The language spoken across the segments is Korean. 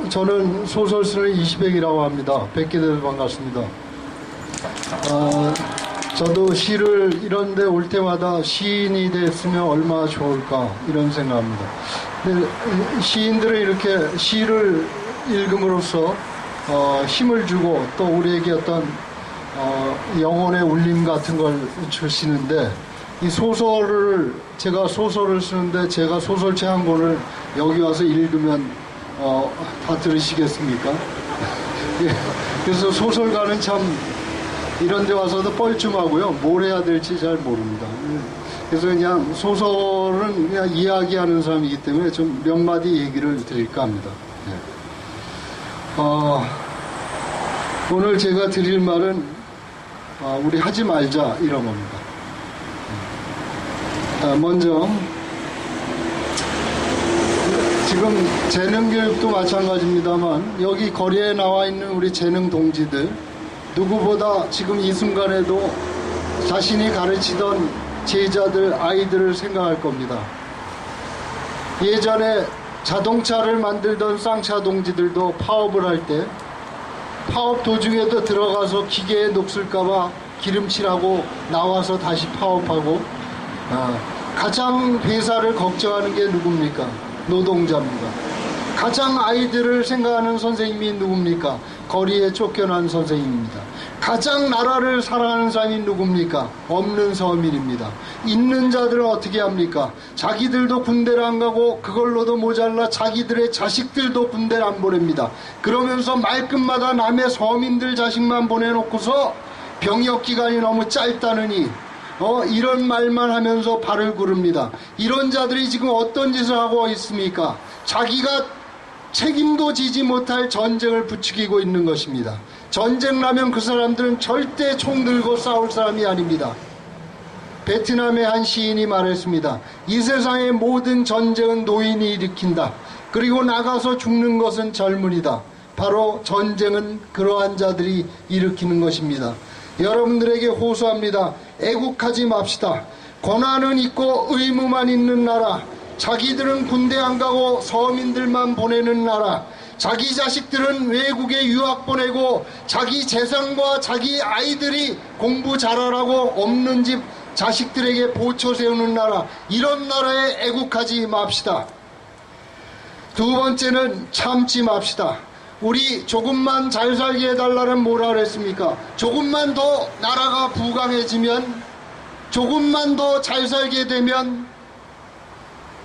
저는 소설 쓰는 이시백이라고 합니다. 뵙게 돼서 반갑습니다. 저도 시를 이런 데 올 때마다 시인이 됐으면 얼마나 좋을까 이런 생각합니다. 근데 시인들은 이렇게 시를 읽음으로써 힘을 주고 또 우리에게 어떤 영혼의 울림 같은 걸 주시는데, 이 소설을, 제가 소설을 쓰는데 제가 소설책 한 권을 여기 와서 읽으면 다 들으시겠습니까? 예, 그래서 소설가는 참 이런 데 와서도 뻘쭘하고요, 뭘 해야 될지 잘 모릅니다. 그래서 그냥 소설은 그냥 이야기하는 사람이기 때문에 좀 몇 마디 얘기를 드릴까 합니다. 예. 오늘 제가 드릴 말은 우리 하지 말자 이런 겁니다. 먼저 지금 재능교육도 마찬가지입니다만, 여기 거리에 나와 있는 우리 재능 동지들 누구보다 지금 이 순간에도 자신이 가르치던 제자들, 아이들을 생각할 겁니다. 예전에 자동차를 만들던 쌍차 동지들도 파업을 할 때 파업 도중에도 들어가서 기계에 녹슬까봐 기름칠하고 나와서 다시 파업하고, 가장 회사를 걱정하는 게 누굽니까? 노동자입니다. 가장 아이들을 생각하는 선생님이 누굽니까? 거리에 쫓겨난 선생님입니다. 가장 나라를 사랑하는 사람이 누굽니까? 없는 서민입니다. 있는 자들은 어떻게 합니까? 자기들도 군대를 안 가고 그걸로도 모자라 자기들의 자식들도 군대를 안 보냅니다. 그러면서 말끝마다 남의 서민들 자식만 보내놓고서 병역기간이 너무 짧다느니 이런 말만 하면서 발을 구릅니다. 이런 자들이 지금 어떤 짓을 하고 있습니까? 자기가 책임도 지지 못할 전쟁을 부추기고 있는 것입니다. 전쟁 나면 그 사람들은 절대 총 들고 싸울 사람이 아닙니다. 베트남의 한 시인이 말했습니다. 이 세상의 모든 전쟁은 노인이 일으킨다. 그리고 나가서 죽는 것은 젊은이다. 바로 전쟁은 그러한 자들이 일으키는 것입니다. 여러분들에게 호소합니다. 애국하지 맙시다. 권한은 있고 의무만 있는 나라, 자기들은 군대 안 가고 서민들만 보내는 나라, 자기 자식들은 외국에 유학 보내고 자기 재산과 자기 아이들이 공부 잘하라고 없는 집 자식들에게 보초 세우는 나라, 이런 나라에 애국하지 맙시다. 두 번째는 참지 맙시다. 우리 조금만 잘 살게 해달라는 뭐라 그랬습니까? 조금만 더 나라가 부강해지면, 조금만 더 잘 살게 되면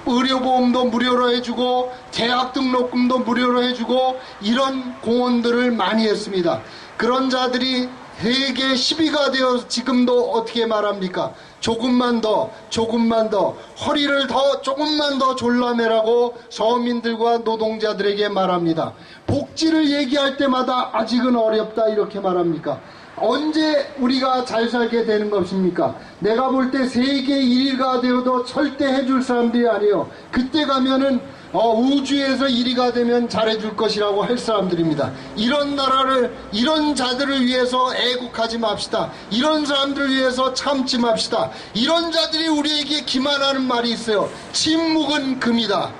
의료보험도 무료로 해주고 대학 등록금도 무료로 해주고 이런 공헌들을 많이 했습니다. 그런 자들이 세계 10위가 되어 지금도 어떻게 말합니까? 조금만 더, 조금만 더, 허리를 더 조금만 더 졸라매라고 서민들과 노동자들에게 말합니다. 복지를 얘기할 때마다 아직은 어렵다 이렇게 말합니까? 언제 우리가 잘 살게 되는 것입니까? 내가 볼 때 세계 1위가 되어도 절대 해줄 사람들이 아니에요. 그때 가면은 우주에서 1위가 되면 잘해줄 것이라고 할 사람들입니다. 이런 나라를, 이런 자들을 위해서 애국하지 맙시다. 이런 사람들을 위해서 참지 맙시다. 이런 자들이 우리에게 기만하는 말이 있어요. 침묵은 금이다.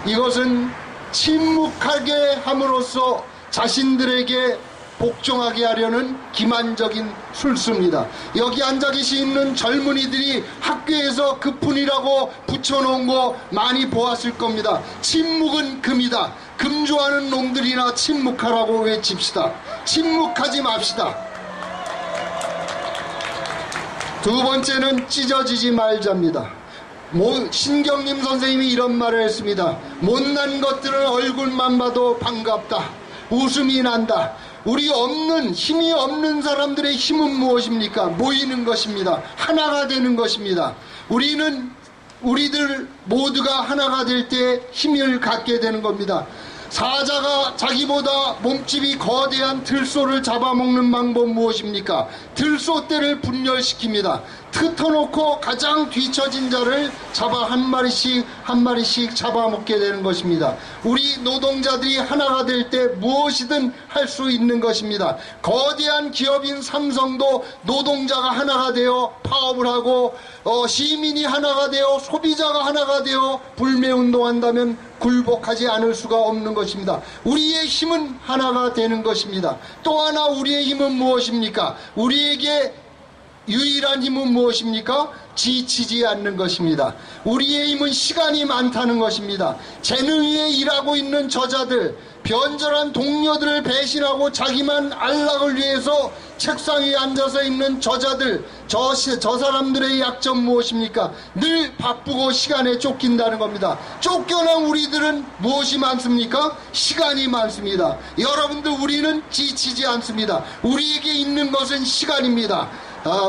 이것은 침묵하게 함으로써 자신들에게 복종하게 하려는 기만적인 술수입니다. 여기 앉아 계시는 젊은이들이 학교에서 그뿐이라고 붙여놓은 거 많이 보았을 겁니다. 침묵은 금이다. 금 좋아하는 놈들이나 침묵하라고 외칩시다. 침묵하지 맙시다. 두 번째는 찢어지지 말자입니다. 신경림 선생님이 이런 말을 했습니다. 못난 것들은 얼굴만 봐도 반갑다. 웃음이 난다. 우리 없는, 힘이 없는 사람들의 힘은 무엇입니까? 모이는 것입니다. 하나가 되는 것입니다. 우리들 모두가 하나가 될 때 힘을 갖게 되는 겁니다. 사자가 자기보다 몸집이 거대한 들소를 잡아먹는 방법 무엇입니까? 들소떼를 분열시킵니다. 흩어놓고 가장 뒤처진 자를 잡아 한 마리씩 한 마리씩 잡아먹게 되는 것입니다. 우리 노동자들이 하나가 될 때 무엇이든 할 수 있는 것입니다. 거대한 기업인 삼성도 노동자가 하나가 되어 파업을 하고 시민이 하나가 되어 소비자가 하나가 되어 불매운동한다면 굴복하지 않을 수가 없는 것입니다. 우리의 힘은 하나가 되는 것입니다. 또 하나 우리의 힘은 무엇입니까? 우리에게 유일한 힘은 무엇입니까? 지치지 않는 것입니다. 우리의 힘은 시간이 많다는 것입니다. 재능 위에 일하고 있는 저자들, 변절한 동료들을 배신하고 자기만 안락을 위해서 책상 위에 앉아서 있는 저자들, 저 사람들의 약점 무엇입니까? 늘 바쁘고 시간에 쫓긴다는 겁니다. 쫓겨난 우리들은 무엇이 많습니까? 시간이 많습니다. 여러분들, 우리는 지치지 않습니다. 우리에게 있는 것은 시간입니다.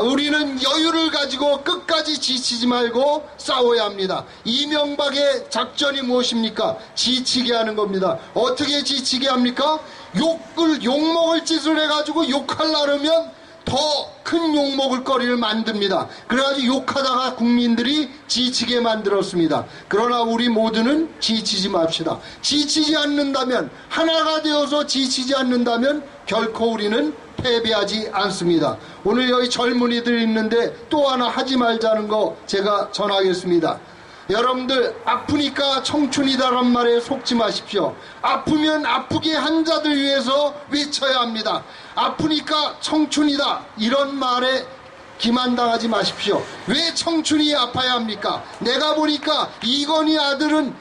우리는 여유를 가지고 끝까지 지치지 말고 싸워야 합니다. 이명박의 작전이 무엇입니까? 지치게 하는 겁니다. 어떻게 지치게 합니까? 욕먹을 짓을 해가지고 욕하려면 더 큰 욕먹을 거리를 만듭니다. 그래가지고 욕하다가 국민들이 지치게 만들었습니다. 그러나 우리 모두는 지치지 맙시다. 지치지 않는다면, 하나가 되어서 지치지 않는다면 결코 우리는 패배하지 않습니다. 오늘 여기 젊은이들 있는데 또 하나 하지 말자는 거 제가 전하겠습니다. 여러분들, 아프니까 청춘이다란 말에 속지 마십시오. 아프면 아프게 한 자들 위해서 외쳐야 합니다. 아프니까 청춘이다, 이런 말에 기만당하지 마십시오. 왜 청춘이 아파야 합니까? 내가 보니까 이건희 아들,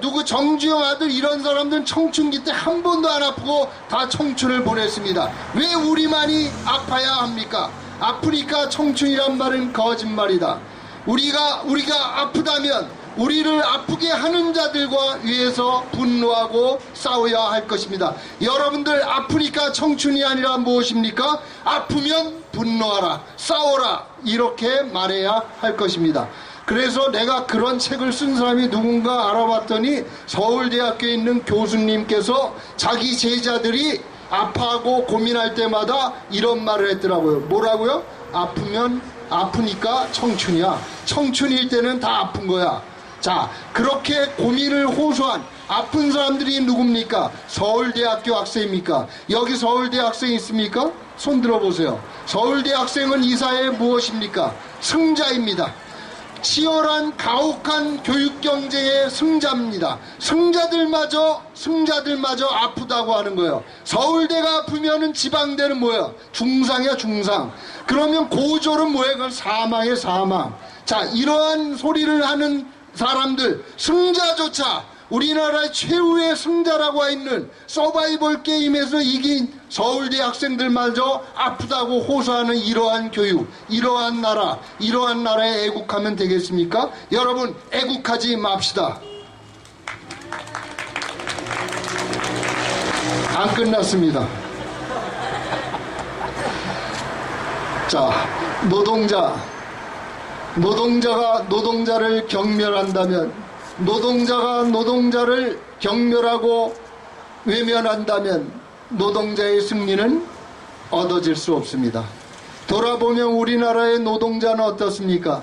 누구 정주영 아들, 이런 사람들은 청춘기 때 한 번도 안 아프고 다 청춘을 보냈습니다. 왜 우리만이 아파야 합니까? 아프니까 청춘이란 말은 거짓말이다. 우리가 아프다면 우리를 아프게 하는 자들과 위해서 분노하고 싸워야 할 것입니다. 여러분들, 아프니까 청춘이 아니라 무엇입니까? 아프면 분노하라, 싸워라, 이렇게 말해야 할 것입니다. 그래서 내가 그런 책을 쓴 사람이 누군가 알아봤더니 서울대학교에 있는 교수님께서 자기 제자들이 아파하고 고민할 때마다 이런 말을 했더라고요. 뭐라고요? 아프니까 청춘이야. 청춘일 때는 다 아픈 거야. 자, 그렇게 고민을 호소한 아픈 사람들이 누굽니까? 서울대학교 학생입니까? 여기 서울대 학생 있습니까? 손 들어보세요. 서울대 학생은 이 사회에 무엇입니까? 승자입니다. 치열한 가혹한 교육 경쟁의 승자입니다. 승자들마저 아프다고 하는 거예요. 서울대가 아프면은 지방대는 뭐야? 중상이야, 중상. 그러면 고졸은 뭐예요? 그건 사망이에요, 사망. 자, 이러한 소리를 하는 사람들, 승자조차, 우리나라의 최후의 승자라고 있는 서바이벌 게임에서 이긴 서울대 학생들마저 아프다고 호소하는 이러한 교육, 이러한 나라에 애국하면 되겠습니까? 여러분, 애국하지 맙시다. 안 끝났습니다. 자, 노동자가 노동자를 경멸한다면, 노동자가 노동자를 경멸하고 외면한다면 노동자의 승리는 얻어질 수 없습니다. 돌아보면 우리나라의 노동자는 어떻습니까?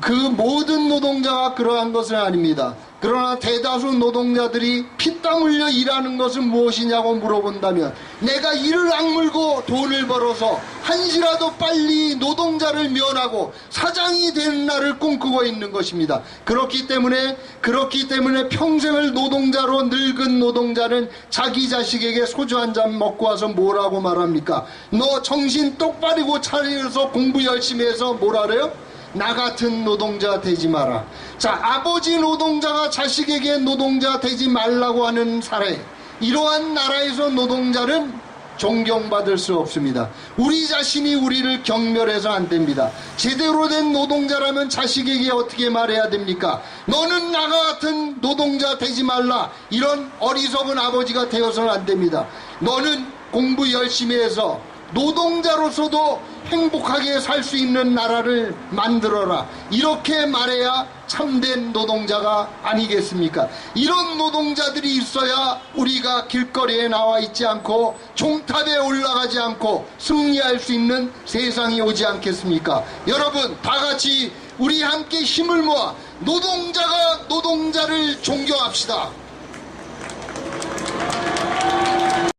그 모든 노동자가 그러한 것은 아닙니다. 그러나 대다수 노동자들이 피땀 흘려 일하는 것은 무엇이냐고 물어본다면, 내가 이를 악물고 돈을 벌어서 한시라도 빨리 노동자를 면하고 사장이 되는 날을 꿈꾸고 있는 것입니다. 그렇기 때문에 평생을 노동자로 늙은 노동자는 자기 자식에게 소주 한 잔 먹고 와서 뭐라고 말합니까? 너 정신 똑바로 차려서 공부 열심히 해서 뭐라 그래요? 나 같은 노동자 되지 마라. 자, 아버지 노동자가 자식에게 노동자 되지 말라고 하는 사례, 이러한 나라에서 노동자는 존경받을 수 없습니다. 우리 자신이 우리를 경멸해서 안 됩니다. 제대로 된 노동자라면 자식에게 어떻게 말해야 됩니까? 너는 나가 같은 노동자 되지 말라. 이런 어리석은 아버지가 되어서는 안 됩니다. 너는 공부 열심히 해서 노동자로서도 행복하게 살 수 있는 나라를 만들어라. 이렇게 말해야 참된 노동자가 아니겠습니까? 이런 노동자들이 있어야 우리가 길거리에 나와 있지 않고 종탑에 올라가지 않고 승리할 수 있는 세상이 오지 않겠습니까? 여러분, 다 같이 우리 함께 힘을 모아 노동자가 노동자를 존경합시다.